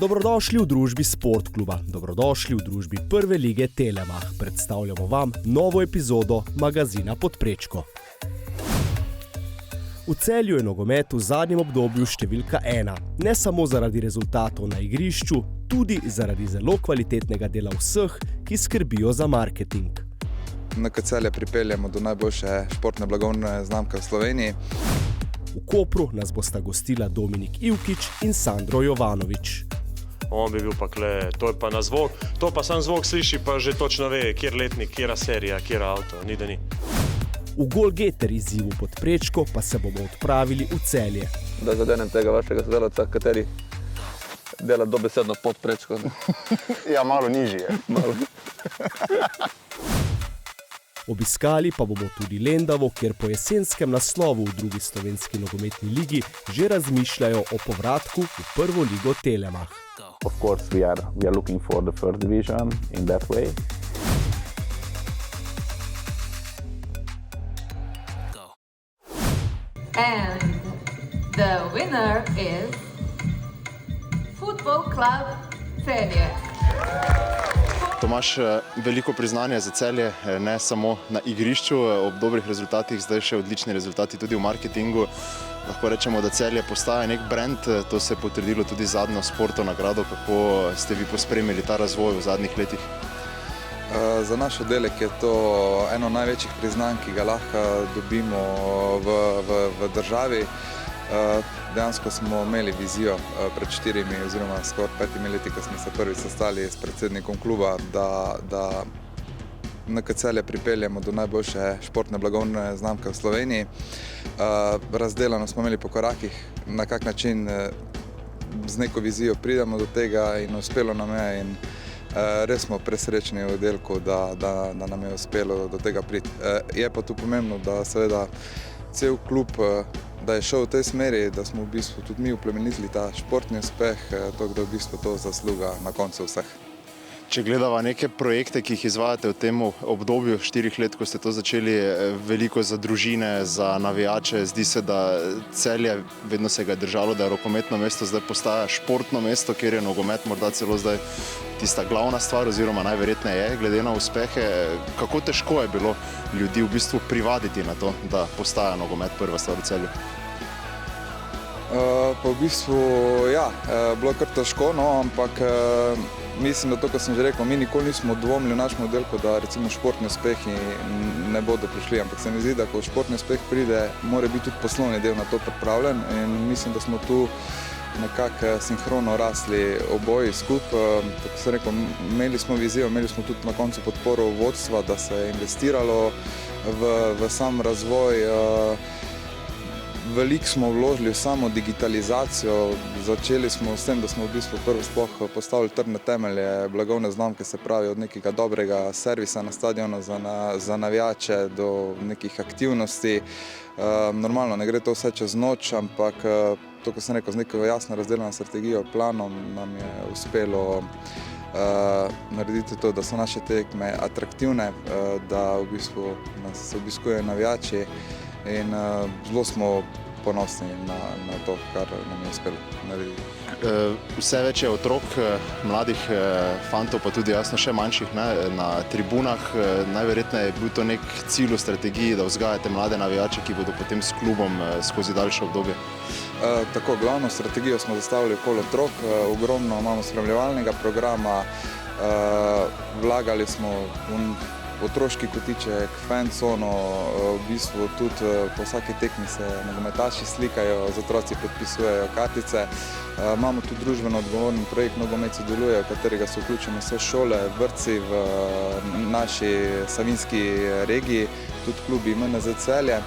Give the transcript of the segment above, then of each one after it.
Dobrodošli v družbi Sportkluba, dobrodošli v družbi Prve lige Telemach. Predstavljamo vam novo epizodo magazina Pod prečko. V Celju je nogomet v zadnjem obdobju številka 1. Ne samo zaradi rezultatov na igrišču, tudi zaradi zelo kvalitetnega dela vseh, ki skrbijo za marketing. NK Celje pripeljemo do najboljše športne blagovne znamke v Sloveniji. V Kopru nas bosta gostila Dominik Ivkić in Sandro Jovanović. On bi bil pa kle, to je pa na zvok, to pa sam zvok sliši, pa že točno ve, kjer letnik, kjera serija, kjera avto, ni da ni. V Golgeter izzivu Pod prečko pa se bomo odpravili v Celje. Da zadenem tega vašega sodelavca, kateri dela dobesedno pod prečko. Ja, malo nižji je. Malo. Obiskali pa bomo tudi Lendavo, kjer po jesenskem naslovu v drugi slovenski nogometni ligi že razmišljajo o povratku v prvo ligo Telemach. Of course, we are looking for the first division in that way. And the winner is Football Club Celje. Tomaž, veliko priznanje za Celje, ne samo na igrišču, ob dobrih rezultatih, zdaj še odlični rezultati tudi v marketingu. Lahko rečemo, da Celje postaja nek brand, to se je potrdilo tudi zadnjo Sporto nagrado. Kako ste vi pospremili ta razvoj v zadnjih letih? Za naš oddelek je to eno največjih priznanj, ki ga lahko dobimo v državi. Dejansko smo imeli vizijo pred 4 oziroma skoraj 5 leti, ko smo se prvi sestali s predsednikom kluba, da NK Celje pripeljemo do najboljše športne blagovne znamke v Sloveniji. Razdelano smo imeli po korakih, na kak način z neko vizijo pridemo do tega in uspelo nam je in res smo presrečni v oddelku, da nam je uspelo do tega priti. Je pa tu pomembno, da seveda cel klub, da je šel v tej smeri, da smo v bistvu tudi mi uplemenitili ta športni uspeh, to je v bistvu to zasluga na koncu vseh. Če gledava neke projekte, ki jih izvajate v tem obdobju 4 let, ko ste to začeli, veliko za družine, za navijače, zdi se, da Celje, vedno se ga je držalo, da je rokometno mesto, zdaj postaja športno mesto, kjer je nogomet morda celo zdaj tista glavna stvar, oziroma najverjetneje je, glede na uspehe. Kako težko je bilo ljudi v bistvu privaditi na to, da postaja nogomet prva stvar v Celju? Pa v bistvu, ja, bilo kar težko, no, ampak mislim, da to, kot sem že rekel, mi nikoli nismo dvomili v našem oddelku, da recimo športni uspehi ne bodo prišli, ampak se mi zdi, da ko športni uspeh pride, mora biti tudi poslovni del na to pripravljen in mislim, da smo tu nekako sinhrono rasli oboji skupaj. Tako sem rekel, imeli smo vizijo, imeli smo tudi na koncu podporo vodstva, da se je investiralo v sam razvoj. Veliko smo vložili v samo digitalizacijo, začeli smo s tem, da smo v bistvu prvo sploh postavili trdne temelje blagovne znamke, se pravi od nekega dobrega servisa na stadionu za navijače do nekih aktivnosti. Normalno ne gre to vse čez noč, ampak to, ko sem rekel, z neko jasno razdeljeno strategijo, planom nam je uspelo narediti to, da so naše tekme atraktivne, da v bistvu nas obiskujejo navijači. In zelo smo ponosni na to, kar nam je uspelo narediti. Vse več je otrok, mladih fantov, pa tudi jasno še manjših na tribunah. Najverjetneje je bil to nek cilj v strategiji, da vzgajate mlade navijače, ki bodo potem s klubom skozi daljše obdobje. Tako, glavno strategijo smo zastavili okoli otrok, ogromno imamo spremljevalnega programa, vlagali smo v otroški kotiček, fancono, v bistvu tudi po vsaki tekmi se nogometaši slikajo, z otroci podpisujejo kartice. Imamo tudi družbeno odgovorni projekt Nogomet sodeluje, v katerega so vključene vse šole, vrtci v naši savinjski regiji, tudi klubi MNZ Celje,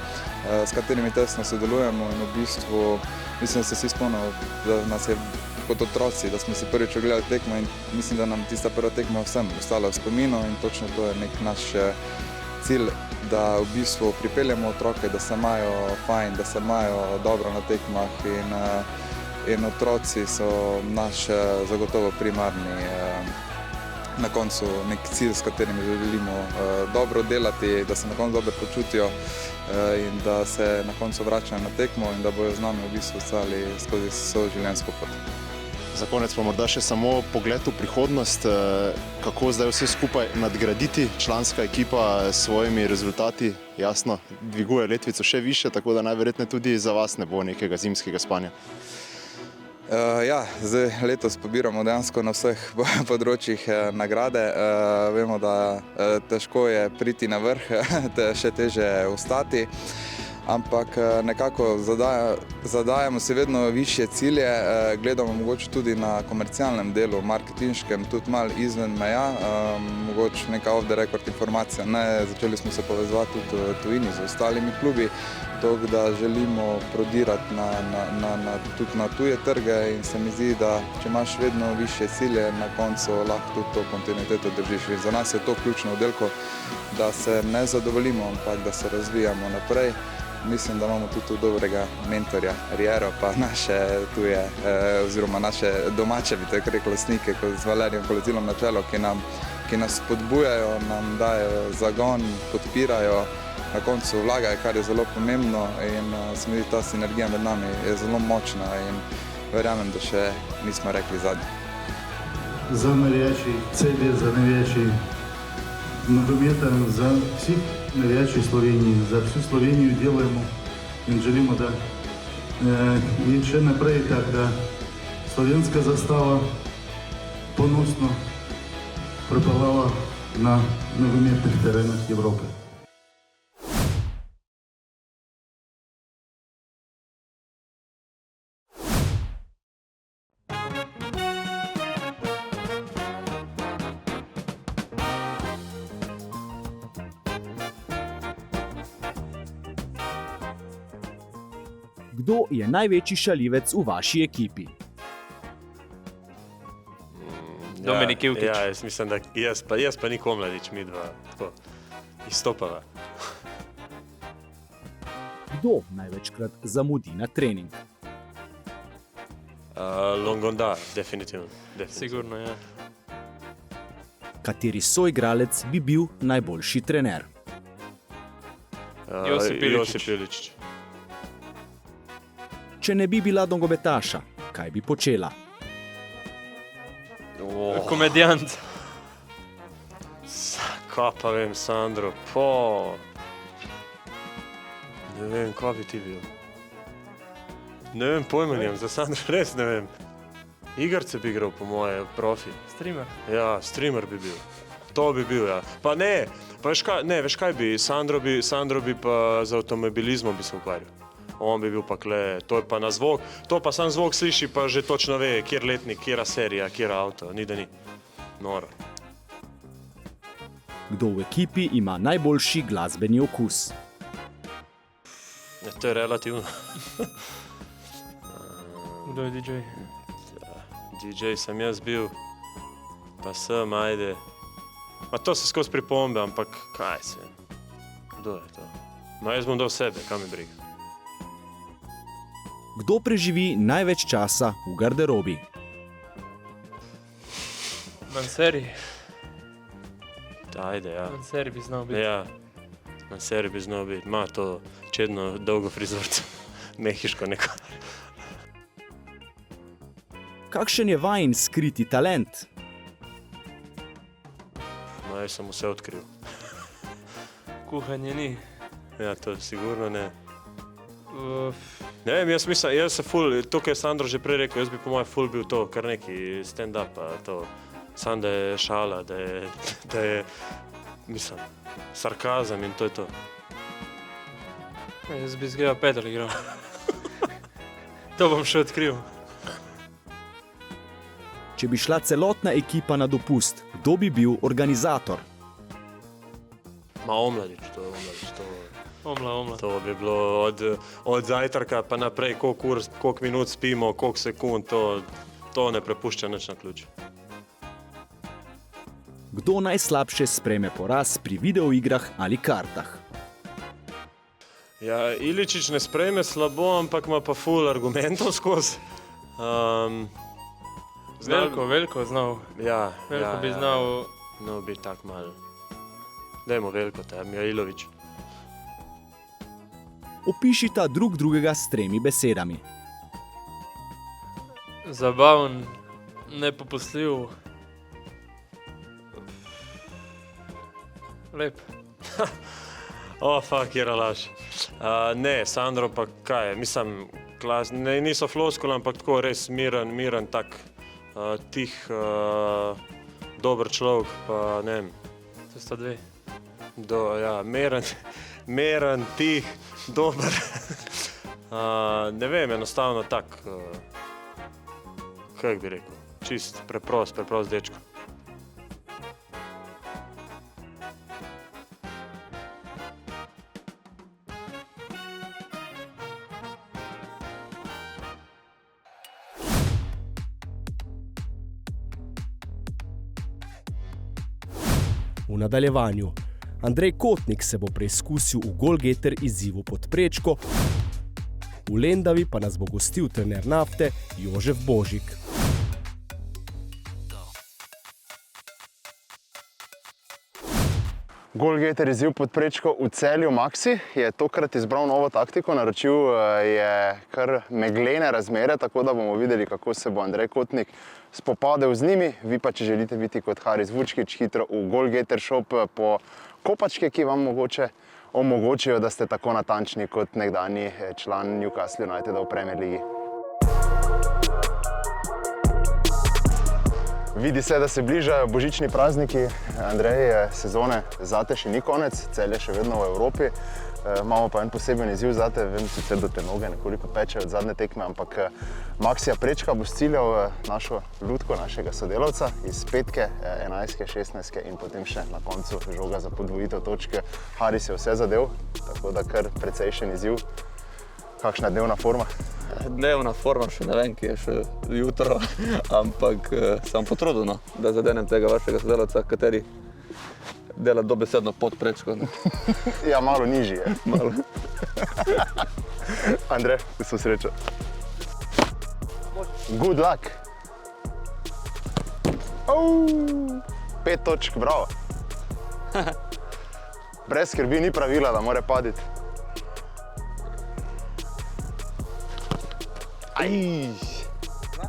s katerimi tesno sodelujemo in v bistvu mislim, da se vsi spomnimo, da nas je kot otroci, da smo si prvič ogledali tekmo in mislim, da nam tista prva tekma vsem ostala v spominu in točno to je nek naš cilj, da v bistvu pripeljemo otroke, da se imajo fajn, da se imajo dobro na tekmah in otroci so naš zagotovo primarni na koncu nek cilj, s katerim želimo dobro delati, da se na koncu dobro počutijo in da se na koncu vračajo na tekmo in da bojo z nami v bistvu ostali skozi svojo življenjsko pot. Za konec pa morda še samo pogled v prihodnost, kako zdaj vse skupaj nadgraditi. Članska ekipa s svojimi rezultati jasno dviguje letvico še više, tako da najverjetneje tudi za vas ne bo nekega zimskega spanja. Ja, zdaj letos pobiramo dejansko na vseh področjih nagrade. Vemo, da težko je priti na vrh, še teže ostati, ampak nekako zadajamo si vedno višje cilje, gledamo mogoče tudi na komercialnem delu, marketinškem, tudi malo izven meja, mogoče neka off the record informacija, začeli smo se povezovati tudi v tujini z ostalimi klubi, tako da želimo prodirati tudi na tuje trge in se mi zdi, da če imaš vedno višje cilje, na koncu lahko tudi to kontinuiteto držiš. Za nas je to ključno oddelko, da se ne zadovoljimo, ampak da se razvijamo naprej. Mislim, da imamo tudi dobrega mentorja, Riero, pa naše tuje, oziroma naše domače, bi tako rekel, lastnike, z Valerijem Koletilom na čelu, ki nas spodbujajo, nam dajo zagon, podpirajo, na koncu vlagajo, kar je zelo pomembno in se mi zdi, ta sinergija med nami je zelo močna in verjamem, da še nismo rekli zadnji. Za navijači Celje, za navijači nogometa, za vseh navijači Sloveniji, za vso Slovenijo delamo in želimo, da je še naprej taka slovenska zastava ponosno prepeljala na nogometnih terenah Evrope. Kdo je največji šalivec v vaši ekipi? Dominik Ivkić. Ja, jaz mislim, da jaz pa Niko Mladić, mi dva tako izstopava. Kdo največkrat zamudi na trening? Longonda, definitivno. Sigurno, ja. Kateri soigralec bi bil najboljši trener? Josip Iličić. Josip Iličić. Če ne bi bila nogometaša, kaj bi počela? Komedijant. Kaj pa vem, Sandro, ne vem, kaj bi ti bil. Ne vem, pojma nimam, za Sandro res ne vem. Igrce bi igral po moje, profi. Streamer. Ja, streamer bi bil. To bi bil, ja. Pa ne, veš kaj bi, Sandro bi pa z avtomobilizmom bi se ukvarjal. On bi bil pa kle, to je pa na zvok, to pa sam zvok sliši, pa že točno ve, kjer letnik, kjera serija, kjer avto, ni da ni. Noro. Kdo v ekipi ima najboljši glasbeni okus? Ja, to je relativno. Kdo je DJ? DJ sem jaz bil, pa sem, ajde. Ma to se skozi pripombe, ampak kaj se, kdo je to? Ma jaz bom dal sebe, kam mi briga. Kdo preživi največ časa v garderobi? Manseri. Ajde, ja. Manseri bi znal biti. Ja, Manseri bi znal biti. Ma to čedno dolgo frizurco, mehiško neko. Kakšen je vajin skriti talent? Ma jaz sem vse odkril. Kuhanje ni. Ja, to sigurno ne. Ne vem, jaz mislim, to, kar je Sandro že prej rekel, jaz bi po mojem ful bil to, kar neki stand-up, to, sam da je šala, da je, mislim, sarkazem in to je to. Jaz bi zgledal pedal igral. To bom še odkril. Če bi šla celotna ekipa na dopust, kdo bi bil organizator? Ma Omladić, to Omla. To bi bilo od zajtrka pa naprej, koliko minut spimo, koliko sekund, to ne prepušča nič na ključ. Kdo najslabše sprejme poraz pri videoigrah ali kartah? Ja, Iličić ne sprejme slabo, ampak ima pa ful argumentov skozi. Veliko znal. Ja. Veliko bi znal. No, bi tak malo. Dajmo Veljko, Mijailović. Opišita drug drugega s 3 besedami. Zabaven, Nepopustljiv. Lep. Fuck, kjera laž. Ne, Sandro pa kaj, mislim, niso floskule, ampak tako res miren, tak, tih, dober človek, pa ne vem. To sta dve. Ja, miren, tih, dober. Ne vem, enostavno tak, kako bi rekel, čist preprost dečko. V nadaljevanju. Andrej Kotnik se bo preizkusil v goalgetter izzivu pod prečko, v Lendavi pa nas bo gostil trener Nafte Jožef Božik. Goalgetter izziv pod prečko v Celju Maxi je tokrat izbral novo taktiko, naročil je kar meglene razmere, tako da bomo videli, kako se bo Andrej Kotnik spopadel z njimi. Vi pa, če želite biti kot Haris Vučkič, hitro v Goalgetter shop po kopačke, ki vam mogoče omogočijo, da ste tako natančni kot nekdanji član Newcastle Uniteda v Premier Ligi. Vidi se, da se bližajo božični prazniki. Andrej, sezone zate še ni konec, Celje še vedno v Evropi. Imamo pa en poseben izziv zate, vem sicer, da te noge nekoliko pečejo od zadnje tekme, ampak Maxija prečka boš ciljal našo Lutko, našega sodelavca iz petke, 11, 16 in potem še na koncu žoga za podvojitev točke. Haris je vse zadev, tako da kar precejšen izziv. Kakšna dnevna forma? Dnevna forma še ne vem, ki je še jutro, ampak sem potrudil, no, da zadenem tega vašega sodelavca, kateri dela dobesedno pod prečko. Ja, malo nižji je. Malo. Andrej, vso srečo. Good luck. 5 točk, bravo. Brez skrbi ni pravila, da mora paditi.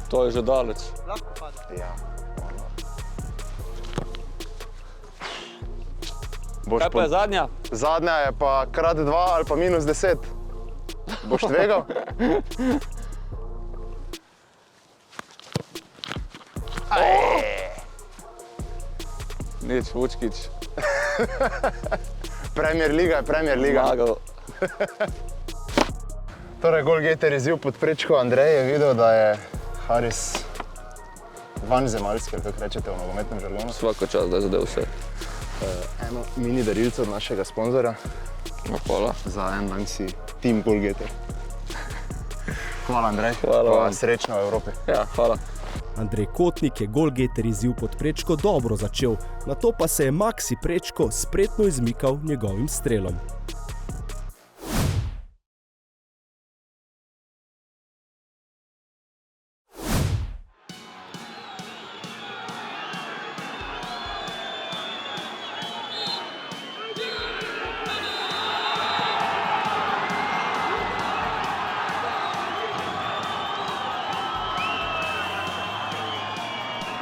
To je že daleč. Ja. Kaj pa je zadnja? Zadnja je pa krat 2 ali pa minus 10. Boš tvegal? Nič, Vučkič. Premier Liga je Premier Liga. Zmagal. Torej, goalgetter izziv pod prečko. Andrej je videl, da je Haris vanzemalski, kako rečete v nogometnem žargonu. Svako čas, da je zadev vse. Eno mini darilce od našega sponzorja. Hvala. Za en dan si Team Goalgetter. Hvala, Andrej. Hvala. Pa srečno v Evropi. Ja, hvala. Andrej Kotnik je goalgetter izziv pod prečko dobro začel, nato pa se je Maxi prečko spretno izmikal njegovim strelom.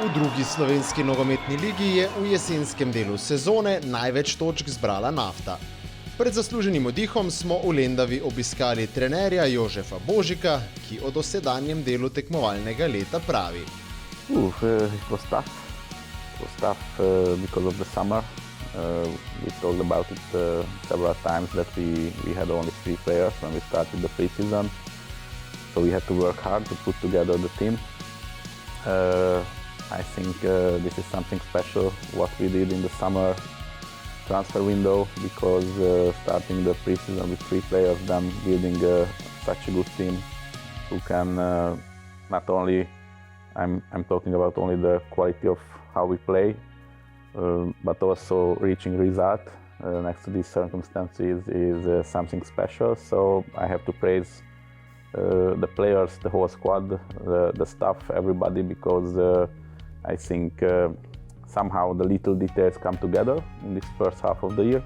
V drugi slovenski nogometni ligi je v jesenskem delu sezone največ točk zbrala Nafta. Pred zasluženim oddihom smo v Lendavi obiskali trenerja Jožefa Božika, ki o dosedanjem delu tekmovalnega leta pravi. It was tough. It was tough because of the summer. We talked about it several times that we had only 3 players when we started the pre-season. So we had to work hard to put together the team. I think this is something special what we did in the summer transfer window, because starting the pre-season with 3 players, then building such a good team who can not only, I'm talking about only the quality of how we play, but also reaching result next to these circumstances is something special. So I have to praise the players, the whole squad, the staff, everybody, because I think somehow the little details come together in this first half of the year,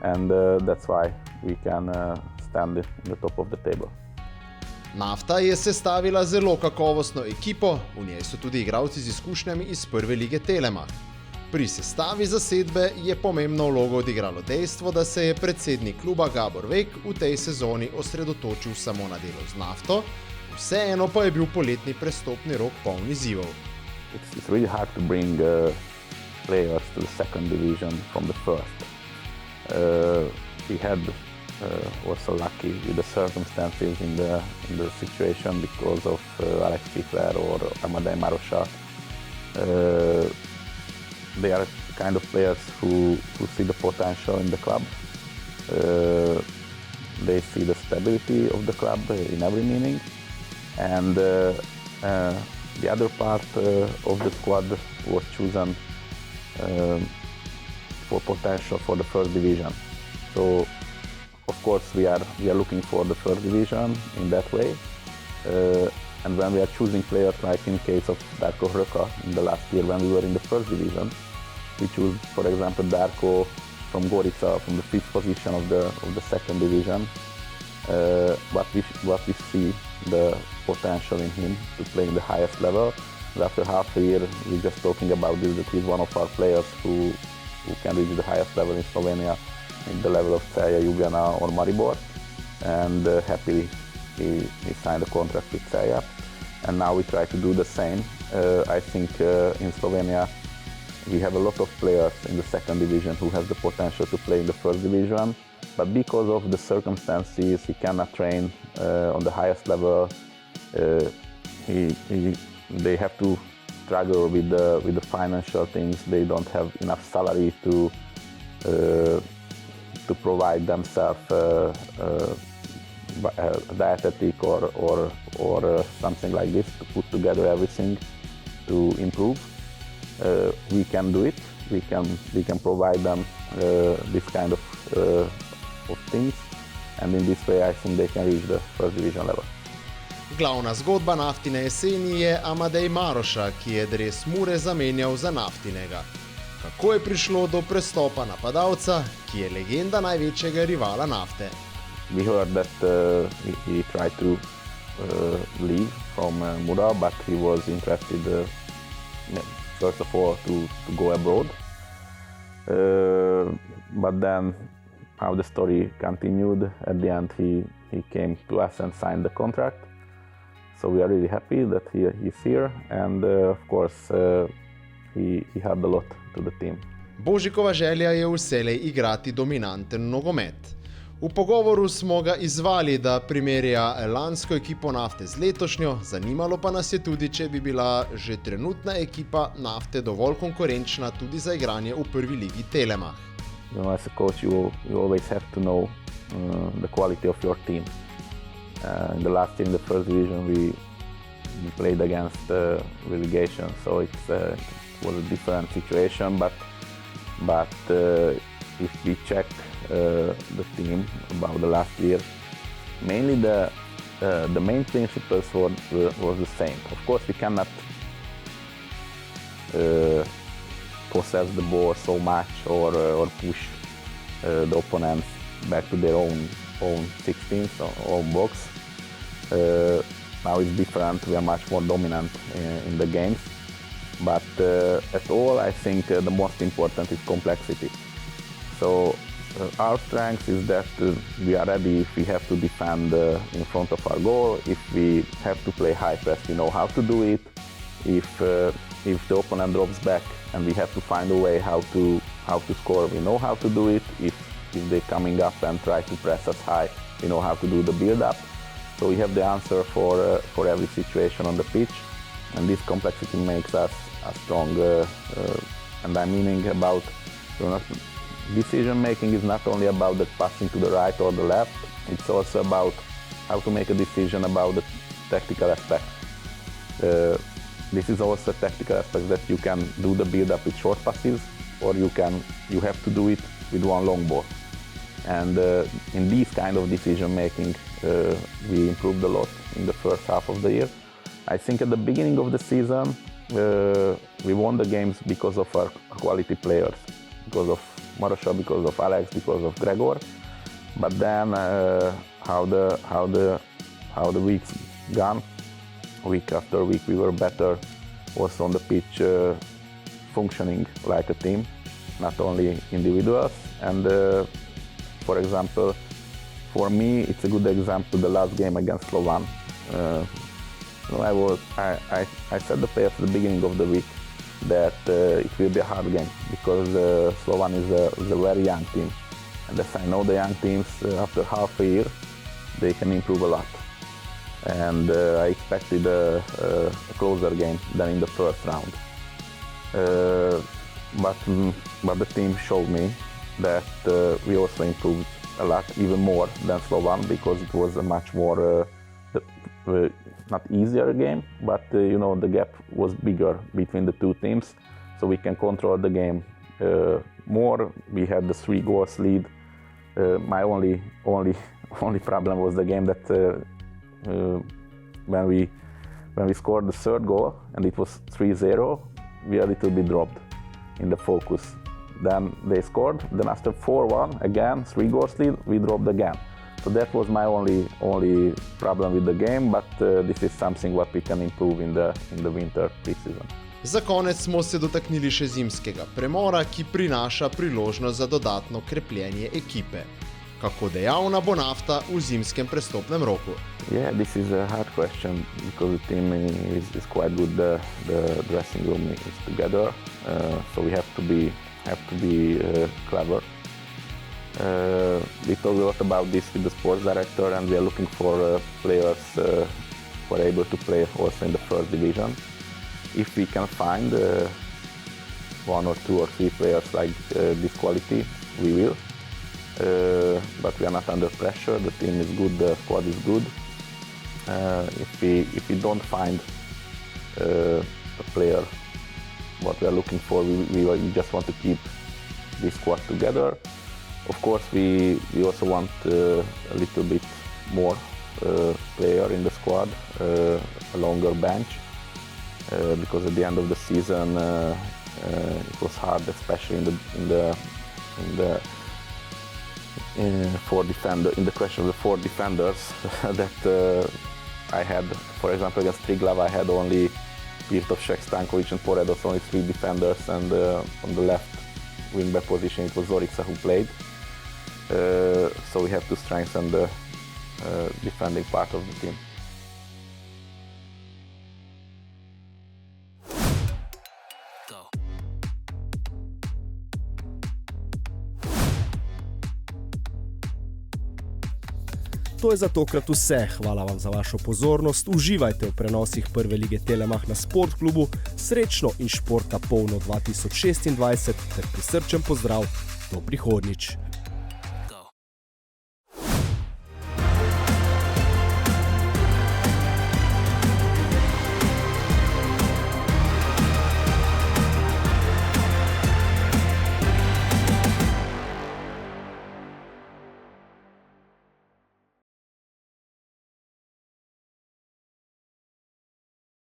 and that's why we can stand in the top of the table. Nafta je sestavila zelo kakovostno ekipo, v njej so tudi igralci z izkušnjami iz prve lige Telemach. Pri sestavi zasedbe je pomembno vlogo odigralo dejstvo, da se je predsednik kluba Gabor Vek v tej sezoni osredotočil samo na delo z Nafto, vseeno pa je bil poletni prestopni rok poln izzivov. It's really hard to bring players to the second division from the first. We had also lucky with the circumstances in the situation because of Alex Pichler or Amadei Marosa. They are kind of players who see the potential in the club. They see the stability of the club in every meaning, and the other part of the squad was chosen for potential for the first division. So, of course, we are looking for the first division in that way. And when we are choosing players, like in case of Darko Hrka in the last year when we were in the first division, we choose, for example, Darko from Gorica, from the fifth position of the second division. What we see the potential in him to play in the highest level. And after half a year, we're just talking about this, that he's one of our players who can reach the highest level in Slovenia, in the level of Celje, Ljubljana or Maribor. And happily, he signed a contract with Celje. And now we try to do the same. I think in Slovenia, we have a lot of players in the second division who have the potential to play in the first division, but because of the circumstances, he cannot train on the highest level. They have to struggle with the financial things. They don't have enough salary to provide themselves a dietetic or something like this to put together everything to improve. We can do it. We can provide them this kind of things, and in this way I think they can reach the first division level. Glavna zgodba Naftine jeseni je Amadej Maroša, ki je dres Mure zamenjal za Naftinega. Kako je prišlo do prestopa napadalca, ki je legenda največjega rivala Nafte? We heard that he tried to leave from Mura, but he was interested first of all to go abroad. But then how the story continued, at the end he came to us and signed the contract. So we are really happy that he's here, and of course he helped a lot to the team. Božikova želja je vselej igrati dominanten nogomet. V pogovoru smo ga izzvali, da primerja lansko ekipo Nafte z letošnjo, zanimalo pa nas je tudi, če bi bila že trenutna ekipa Nafte dovolj konkurenčna tudi za igranje v prvi ligi Telemach. As a coach, you always have to know the quality of your team. In the last year in the first division, we played against relegation, so it was a different situation. But if we check the team about the last year, mainly the main principles was the same. Of course, we cannot possess the ball so much or push the opponents back to their own 16th or own box. Now it's different. We are much more dominant in the games. But at all, I think the most important is complexity. So our strength is that we are ready if we have to defend in front of our goal. If we have to play high press, we know how to do it. If the opponent drops back and we have to find a way how to score, we know how to do it. If they're coming up and try to press us high, we know how to do the build-up. So we have the answer for every situation on the pitch, and this complexity makes us strong. And I'm meaning about, decision making is not only about the passing to the right or the left. It's also about how to make a decision about the tactical aspect. This is also a tactical aspect that you can do the build-up with short passes, or you have to do it with one long ball. And in this kind of decision making, we improved a lot in the first half of the year. I think at the beginning of the season, we won the games because of our quality players, because of Marosa, because of Alex, because of Gregor. But then how the weeks gone. Week after week we were better also on the pitch, functioning like a team, not only individuals. And for example, for me it's a good example the last game against Slovan. I said the players at the beginning of the week that it will be a hard game because Slovan is a very young team, and as I know the young teams after half a year they can improve a lot, and I expected a closer game than in the first round, but the team showed me that we also improved a lot, even more than Slovan, because it was a much more not easier game, but the gap was bigger between the two teams, so we can control the game more. We had the 3 goals lead. My only problem was the game that when we scored the 3rd goal and it was 3-0, we a little bit dropped in the focus. Then they scored. Then after 4-1 again, 3 goals lead, we dropped again. So that was my only problem with the game, but this is something what we can improve in the winter preseason. Za konec smo se dotaknili še zimskega premora, ki prinaša priložnost za dodatno krepljenje ekipe. Kako dejavna bo Nafta v zimskem prestopnem roku? Yeah, this is a hard question because the team is quite good. The dressing room is together, so we have to be clever. We talked a lot about this with the sports director, and we are looking for players who are able to play also in the 1st division. If we can find 1 or 2 or 3 players like this quality, we will. But we are not under pressure. The team is good, the squad is good. If we don't find a player what we are looking for, we just want to keep this squad together. Of course, we also want a little bit more player in the squad, a longer bench, because at the end of the season it was hard, especially in the question of the 4 defenders that I had. For example, against Triglav, I had only Pirtovšek, Stankovic and Poredos, only 3 defenders, and on the left wing-back position it was Zorica who played. So we have to strengthen the defending part of the team. To je za tokrat vse. Hvala vam za vašo pozornost. Uživajte v prenosih Prve lige Telemach na Sportklubu. Srečno in športa polno 2026 ter prisrčen pozdrav do prihodnjič.